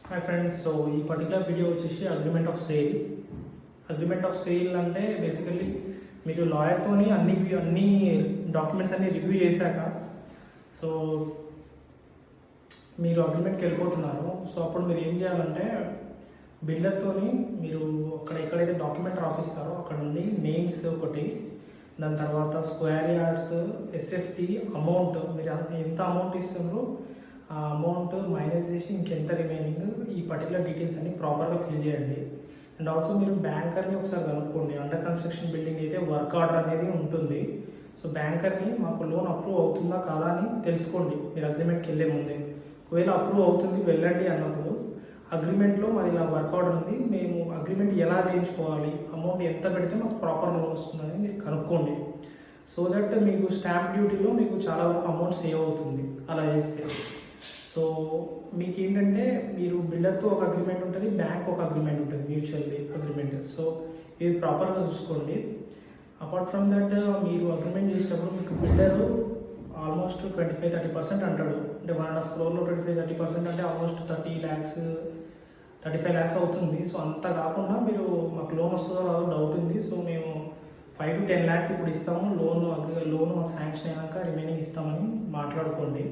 Hi friends, so ఈ particular video వచ్చేసి agreement of sale. Agreement of sale అంటే basically మీరు లాయర్తోని అన్ని డాక్యుమెంట్స్ అన్ని రివ్యూ చేశాక సో మీరు అగ్రిమెంట్కి వెళ్ళిపోతున్నారు. సో అప్పుడు మీరు ఏం చేయాలంటే బిల్డర్తోని మీరు అక్కడ ఎక్కడైతే డాక్యుమెంట్ రాపిస్తారో అక్కడ నుండి నేమ్స్ ఒకటి, దాని తర్వాత స్క్వేర్ యార్డ్స్, ఎస్ఎఫ్టీ, అమౌంట్, మీరు ఎంత అమౌంట్ ఇస్తున్నారో ఆ అమౌంట్ మైనస్ చేసి ఇంకెంత రిమైనింగ్, ఈ పర్టికులర్ డీటెయిల్స్ అన్ని ప్రాపర్గా ఫిల్ చేయండి. అండ్ ఆల్సో మీరు బ్యాంకర్ని ఒకసారి కనుక్కోండి. అండర్ కన్స్ట్రక్షన్ బిల్డింగ్ అయితే వర్క్ ఆర్డర్ అనేది ఉంటుంది. సో బ్యాంకర్ని మాకు లోన్ అప్రూవ్ అవుతుందా కాదా అని తెలుసుకోండి మీరు అగ్రిమెంట్కి వెళ్ళే ముందే. ఒకవేళ అప్రూవ్ అవుతుంది వెళ్ళండి అన్నప్పుడు అగ్రిమెంట్లో మరి ఇలా వర్క్ ఆర్డర్ ఉంది, మేము అగ్రిమెంట్ ఎలా చేయించుకోవాలి, అమౌంట్ ఎంత పెడితే మాకు ప్రాపర్ లోన్ వస్తుందని మీరు కనుక్కోండి. సో దట్ మీకు స్టాంప్ డ్యూటీలో మీకు చాలా వరకు అమౌంట్ సేవ్ అవుతుంది అలా చేస్తే. సో మీకు ఏంటంటే మీరు బిల్డర్తో ఒక అగ్రిమెంట్ ఉంటుంది, బ్యాంక్ ఒక అగ్రిమెంట్ ఉంటుంది, మ్యూచువల్ది అగ్రిమెంట్. సో ఇది ప్రాపర్గా చూసుకోండి. అపార్ట్ ఫ్రమ్ దట్ మీరు అగ్రిమెంట్ చేసేటప్పుడు మీకు బిల్డరు ఆల్మోస్ట్ 25-30% అంటాడు. అంటే 1.5 crore 25-30% అంటే ఆల్మోస్ట్ 30 lakhs 35 lakhs అవుతుంది. సో అంత కాకుండా మీరు మాకు లోన్ వస్తుందో రాదో డౌట్ ఉంది, సో మేము 5 to 10 lakhs ఇప్పుడు ఇస్తాము, లోన్ మాకు శాంక్షన్ అయినాక రిమైనింగ్ ఇస్తామని మాట్లాడుకోండి.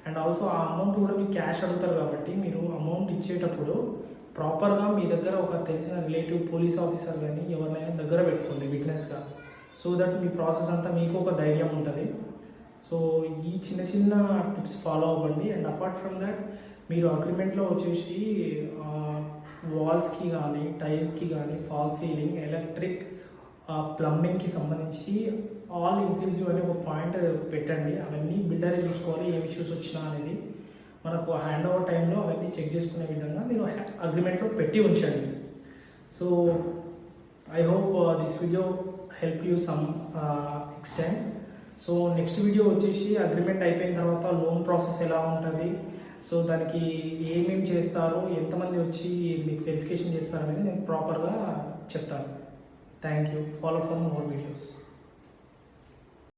అండ్ ఆల్సో ఆ అమౌంట్ కూడా మీకు క్యాష్ అడుగుతారు కాబట్టి మీరు అమౌంట్ ఇచ్చేటప్పుడు ప్రాపర్గా మీ దగ్గర ఒక తెలిసిన రిలేటివ్ పోలీస్ ఆఫీసర్ కానీ ఎవరినైనా దగ్గర పెట్టుకోండి విట్నెస్గా. సో దట్ మీ ప్రాసెస్ అంతా మీకు ఒక ధైర్యం ఉంటుంది. సో ఈ చిన్న చిన్న టిప్స్ ఫాలో అవ్వండి. అండ్ అపార్ట్ ఫ్రమ్ దట్ మీరు అగ్రిమెంట్లో వచ్చేసి వాల్స్కి కానీ, టైల్స్కి కానీ, ఫాల్ సీలింగ్, ఎలక్ట్రిక్, ప్లంబింగ్కి సంబంధించి ఆల్ ఇంక్లూజివ్ అనే ఒక పాయింట్ పెట్టండి. అవన్నీ బిల్డరే చూసుకోవాలి, ఏం ఇష్యూస్ వచ్చినా అనేది మనకు హ్యాండ్ ఓవర్ టైంలో అవన్నీ చెక్ చేసుకునే విధంగా మీరు అగ్రిమెంట్లో పెట్టి ఉంచండి. So I hope this video help you some extent. So next video వచ్చేసి అగ్రిమెంట్ అయిపోయిన తర్వాత లోన్ ప్రాసెస్ ఎలా ఉంటుంది, సో దానికి ఏమేమి చేస్తారు, ఎంతమంది వచ్చి మీకు వెరిఫికేషన్ చేస్తారు అనేది నేను ప్రాపర్గా చెప్తాను. Thank you. Follow for more videos.